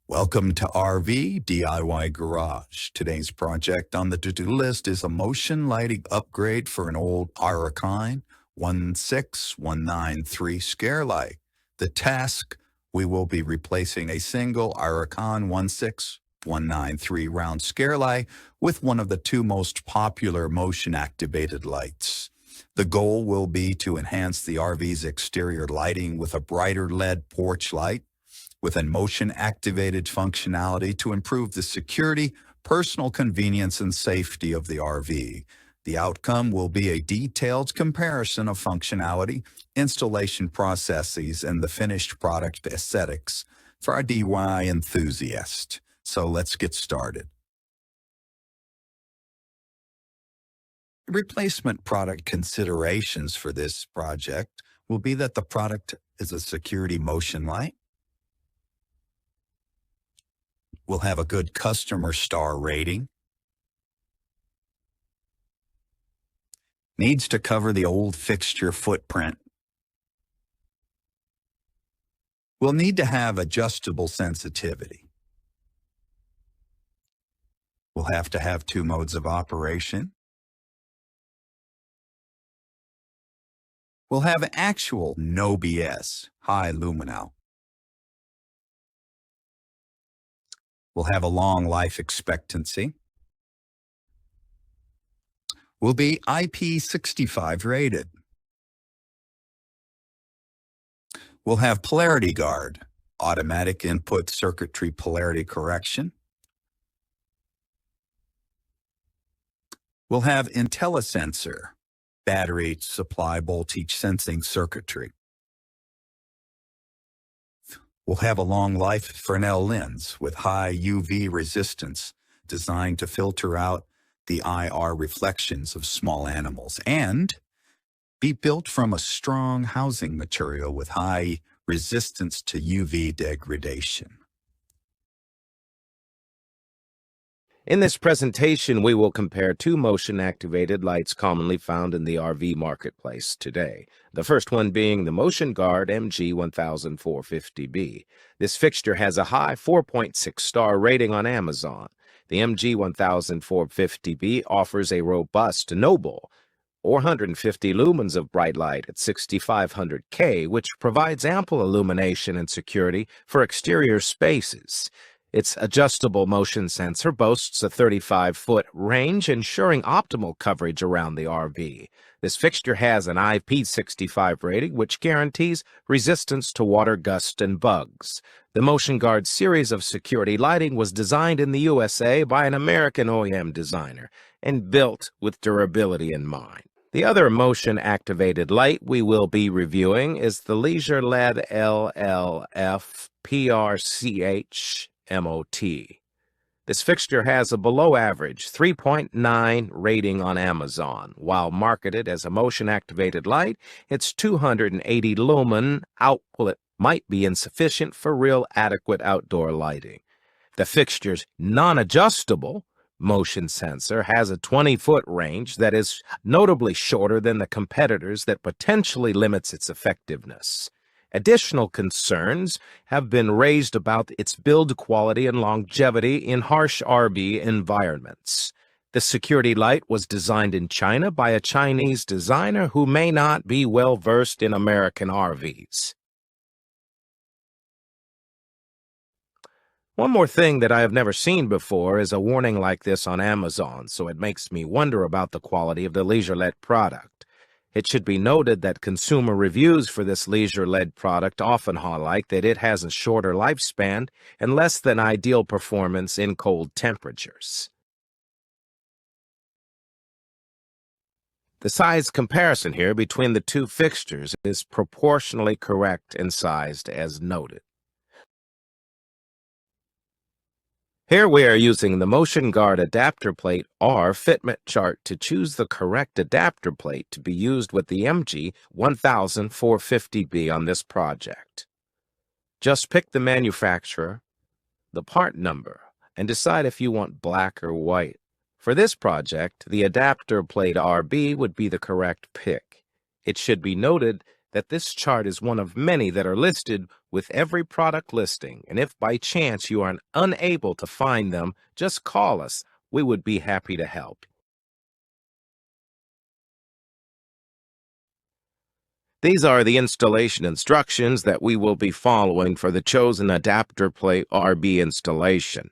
Welcome to RVDIY Garage. Today's project on the to-do list is a motion lighting upgrade for an old ARCON 16193 scare light. The task, we will be replacing a single ARCON 16193 round scare light with one of the two most popular motion-activated lights. The goal will be to enhance the RV's exterior lighting with a brighter LED porch light with a motion-activated functionality to improve the security, personal convenience, and safety of the RV. The outcome will be a detailed comparison of functionality, installation processes, and the finished product aesthetics for our DIY enthusiast. So let's get started. Replacement product considerations for this project will be that the product is a security motion light, will have a good customer star rating, needs to cover the old fixture footprint, will need to have adjustable sensitivity, will have to have two modes of operation, will have actual no BS, high luminal, will have a long life expectancy, will be IP65 rated, will have polarity guard, automatic input circuitry polarity correction, will have IntelliSensor, battery supply voltage sensing circuitry, will have a long life Fresnel lens with high UV resistance designed to filter out the IR reflections of small animals, and be built from a strong housing material with high resistance to UV degradation. In this presentation, we will compare two motion-activated lights commonly found in the RV marketplace today. The first one being the Motion Guard MG1000-450B. This fixture has a high 4.6-star rating on Amazon. The MG1000-450B offers a robust, noble 450 lumens of bright light at 6500 K, which provides ample illumination and security for exterior spaces. Its adjustable motion sensor boasts a 35-foot range, ensuring optimal coverage around the RV. This fixture has an IP65 rating, which guarantees resistance to water, gust, and bugs. The Motion Guard series of security lighting was designed in the USA by an American OEM designer and built with durability in mind. The other motion-activated light we will be reviewing is the Leisure LED LL-F-PRCH-MOT. This fixture has a below-average 3.9 rating on Amazon. While marketed as a motion-activated light, its 280 lumen output might be insufficient for real adequate outdoor lighting. The fixture's non-adjustable motion sensor has a 20-foot range that is notably shorter than the competitors, that potentially limits its effectiveness. Additional concerns have been raised about its build quality and longevity in harsh RV environments. The security light was designed in China by a Chinese designer who may not be well versed in American RVs. One more thing that I have never seen before is a warning like this on Amazon, so it makes me wonder about the quality of the Leisure LED product. It should be noted that consumer reviews for this Leisure LED product often highlight that it has a shorter lifespan and less than ideal performance in cold temperatures. The size comparison here between the two fixtures is proportionally correct and sized as noted. Here we are using the Motion Guard adapter plate or fitment chart to choose the correct adapter plate to be used with the MG1000-450B on this project. Just pick the manufacturer, the part number, and decide if you want black or white. For this project, the adapter plate RB would be the correct pick. It should be noted that this chart is one of many that are listed with every product listing, and if by chance you are unable to find them, just call us. We would be happy to help. These are the installation instructions that we will be following for the chosen adapter plate RV installation.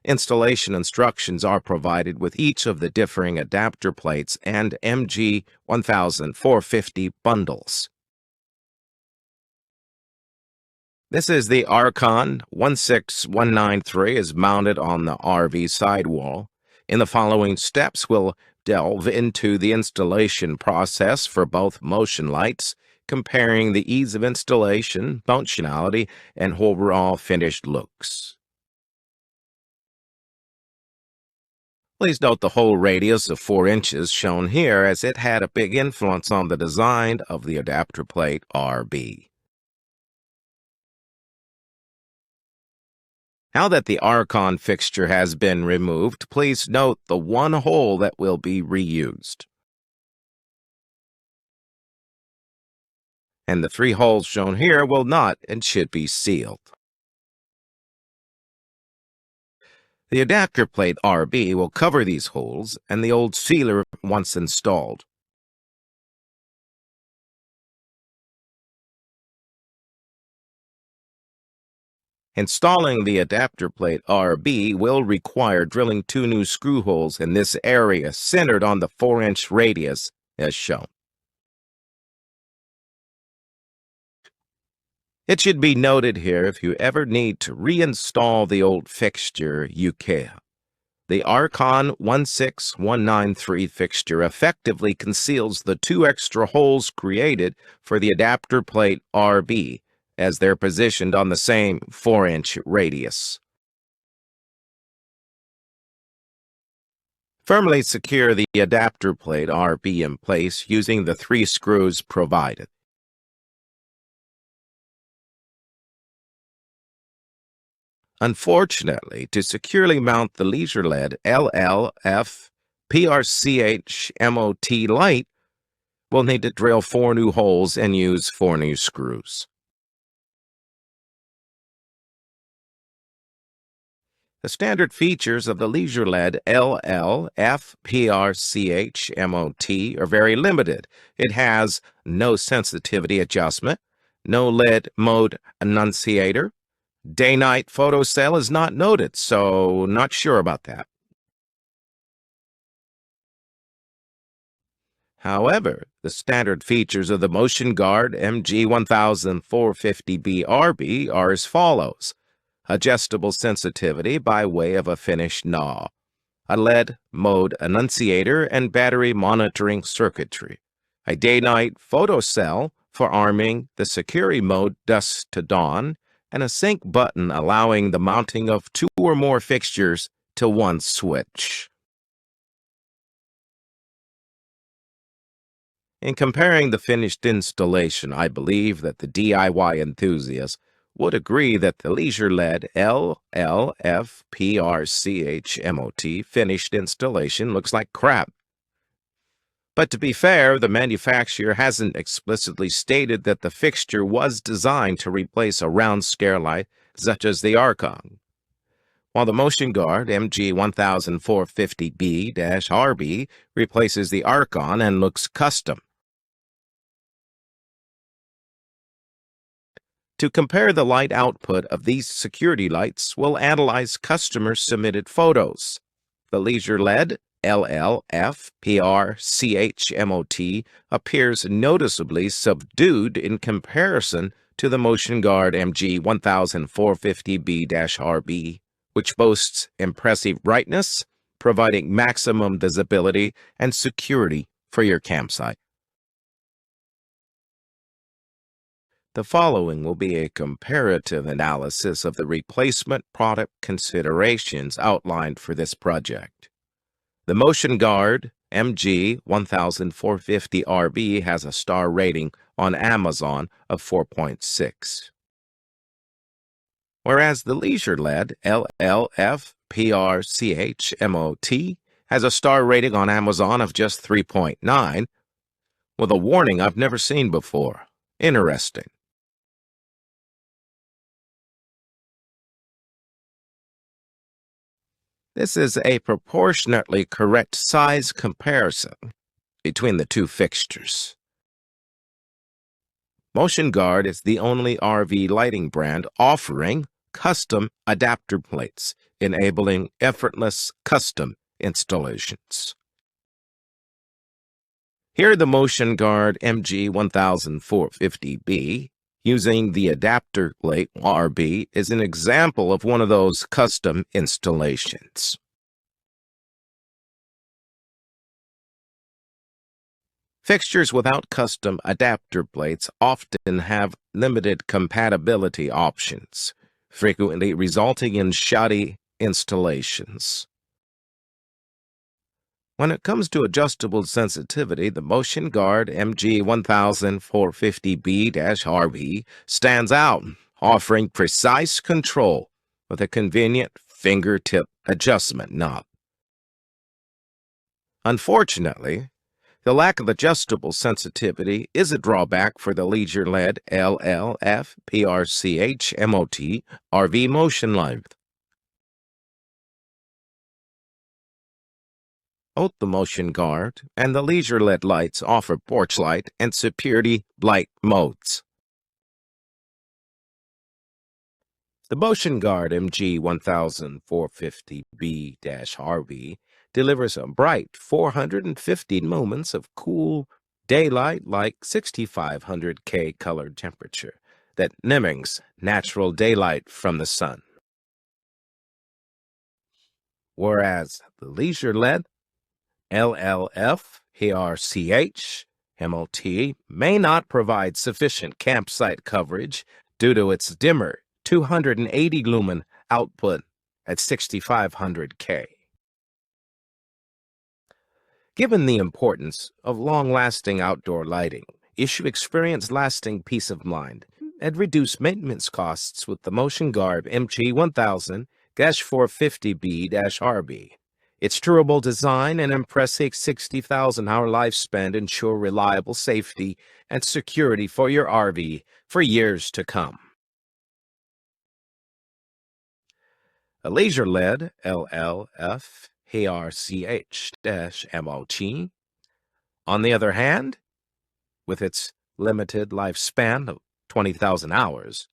Installation instructions are provided with each of the differing adapter plates and MG1000-450 bundles. This is the ARCON 16193 is mounted on the RV sidewall. In the following steps, we'll delve into the installation process for both motion lights, comparing the ease of installation, functionality, and overall finished looks. Please note the hole radius of 4 inches shown here, as it had a big influence on the design of the adapter plate RV. Now that the ARCON fixture has been removed, please note the one hole that will be reused. And the 3 holes shown here will not and should be sealed. The adapter plate RV will cover these holes and the old sealer once installed. Installing the adapter plate RV will require drilling 2 new screw holes in this area centered on the 4-inch radius as shown. It should be noted here, if you ever need to reinstall the old fixture, you can. The ARCON 16193 fixture effectively conceals the 2 extra holes created for the adapter plate RV, as they're positioned on the same 4-inch radius. Firmly secure the adapter plate RV in place using the 3 screws provided. Unfortunately, to securely mount the leisure-led LL-F-PRCH-MOT light, we'll need to drill 4 new holes and use 4 new screws. The standard features of the leisure-led LL-F-PRCH-MOT are very limited. It has no sensitivity adjustment, no LED mode annunciator. Day-night photo cell is not noted, so not sure about that. However, the standard features of the Motion Guard MG1000-450B RV are as follows: adjustable sensitivity by way of a finished knob, a LED mode annunciator and battery monitoring circuitry, a day-night photo cell for arming the security mode dusk to dawn, and a sync button allowing the mounting of 2 or more fixtures to one switch. In comparing the finished installation, I believe that the DIY enthusiasts would agree that the leisure-led LL-F-PRCH-MOT finished installation looks like crap. But to be fair, the manufacturer hasn't explicitly stated that the fixture was designed to replace a round scare light such as the ARCON. While the Motion Guard MG1000-450B-RV replaces the ARCON and looks custom. To compare the light output of these security lights, we'll analyze customer-submitted photos. The leisure-led LL-F-PRCH-MOT appears noticeably subdued in comparison to the Motion Guard MG1000-450B-RV, which boasts impressive brightness, providing maximum visibility and security for your campsite. The following will be a comparative analysis of the replacement product considerations outlined for this project. The Motion Guard MG1000-450RV has a star rating on Amazon of 4.6, whereas the leisure-led LL-F-PRCH-MOT has a star rating on Amazon of just 3.9, with a warning I've never seen before. Interesting. This is a proportionately correct size comparison between the two fixtures. Motion Guard is the only RV lighting brand offering custom adapter plates, enabling effortless custom installations. Here, the Motion Guard MG1000-450B using the adapter plate RB is an example of one of those custom installations. Fixtures without custom adapter plates often have limited compatibility options, frequently resulting in shoddy installations. When it comes to adjustable sensitivity, the Motion Guard MG1000-450B-RV stands out, offering precise control with a convenient fingertip adjustment knob. Unfortunately, the lack of adjustable sensitivity is a drawback for the leisure-led LL-F-PRCH-MOT RV motion light. Both the Motion Guard and the leisure-led lights offer porch light and security light modes. The Motion Guard MG1000-450B-RV delivers a bright 450 lumens of cool daylight like 6500 K color temperature that mimics natural daylight from the sun. Whereas the leisure-led LL-F-PRCH-MOT may not provide sufficient campsite coverage due to its dimmer 280 lumen output at 6500 K. Given the importance of long-lasting outdoor lighting, you should experience lasting peace of mind and reduce maintenance costs with the Motion Guard MG1000-450B-RV. Its durable design and impressive 60,000-hour lifespan ensure reliable safety and security for your RV for years to come. A leisure-led LL-F-PRCH-MOT, on the other hand, with its limited lifespan of 20,000 hours,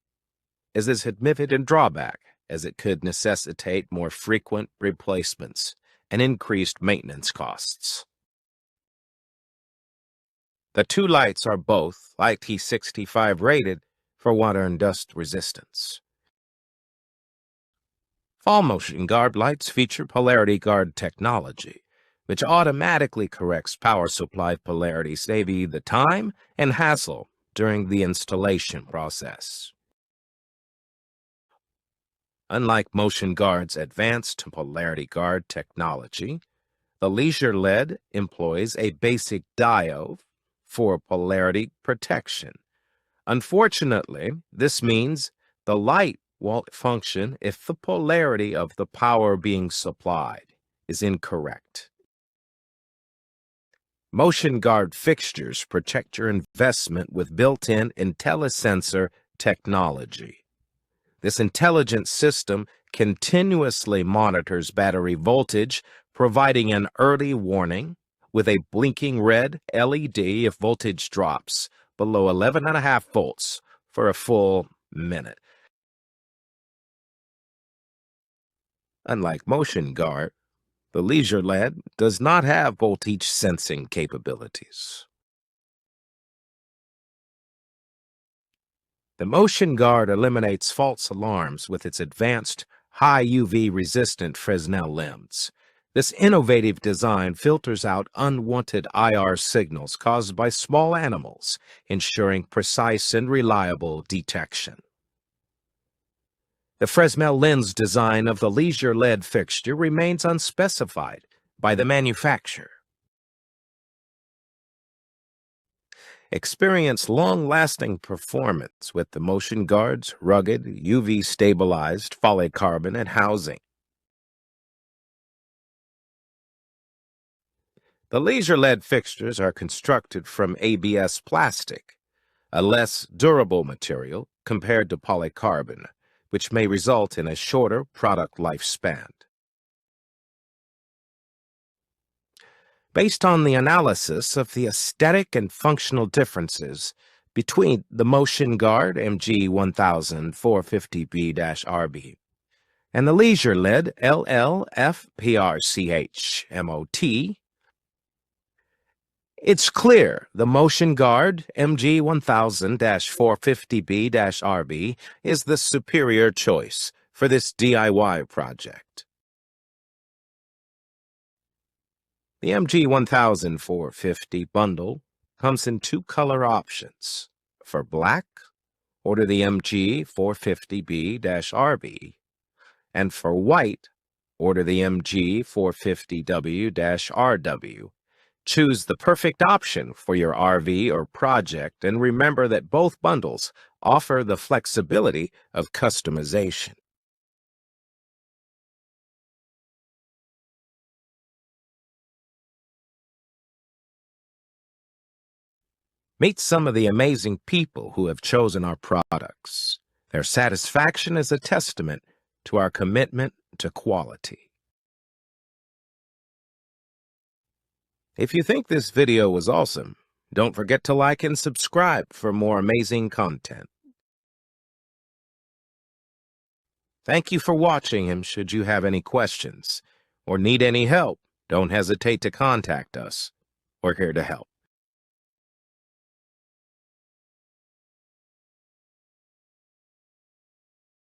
is a significant drawback as it could necessitate more frequent replacements and increased maintenance costs. The two lights are both IP65 rated for water and dust resistance. All Motion Guard lights feature Polarity Guard technology, which automatically corrects power supply polarity, saving you the time and hassle during the installation process. Unlike Motion Guard's advanced Polarity Guard technology, the leisure-led employs a basic diode for polarity protection. Unfortunately, this means the light won't function if the polarity of the power being supplied is incorrect. Motion Guard fixtures protect your investment with built-in IntelliSensor technology. This intelligent system continuously monitors battery voltage, providing an early warning with a blinking red LED if voltage drops below 11.5 volts for a full minute. Unlike Motion Guard, the leisure-led does not have voltage sensing capabilities. The Motion Guard eliminates false alarms with its advanced, high UV-resistant Fresnel lens. This innovative design filters out unwanted IR signals caused by small animals, ensuring precise and reliable detection. The Fresnel lens design of the leisure-led fixture remains unspecified by the manufacturer. Experience long-lasting performance with the Motion Guard's rugged, UV-stabilized polycarbonate housing. The leisure-led fixtures are constructed from ABS plastic, a less durable material compared to polycarbon, which may result in a shorter product lifespan. Based on the analysis of the aesthetic and functional differences between the Motion Guard MG1000-450B-RB and the leisure-led LL-F-PRCH-MOT, it's clear the Motion Guard MG1000-450B-RB is the superior choice for this DIY project. The MG1000-450 bundle comes in two color options. For black, order the MG450B-RB, and for white, order the MG450W-RW. Choose the perfect option for your RV or project, and remember that both bundles offer the flexibility of customization. Meet some of the amazing people who have chosen our products. Their satisfaction is a testament to our commitment to quality. If you think this video was awesome, don't forget to like and subscribe for more amazing content. Thank you for watching, and should you have any questions or need any help, don't hesitate to contact us. We're here to help.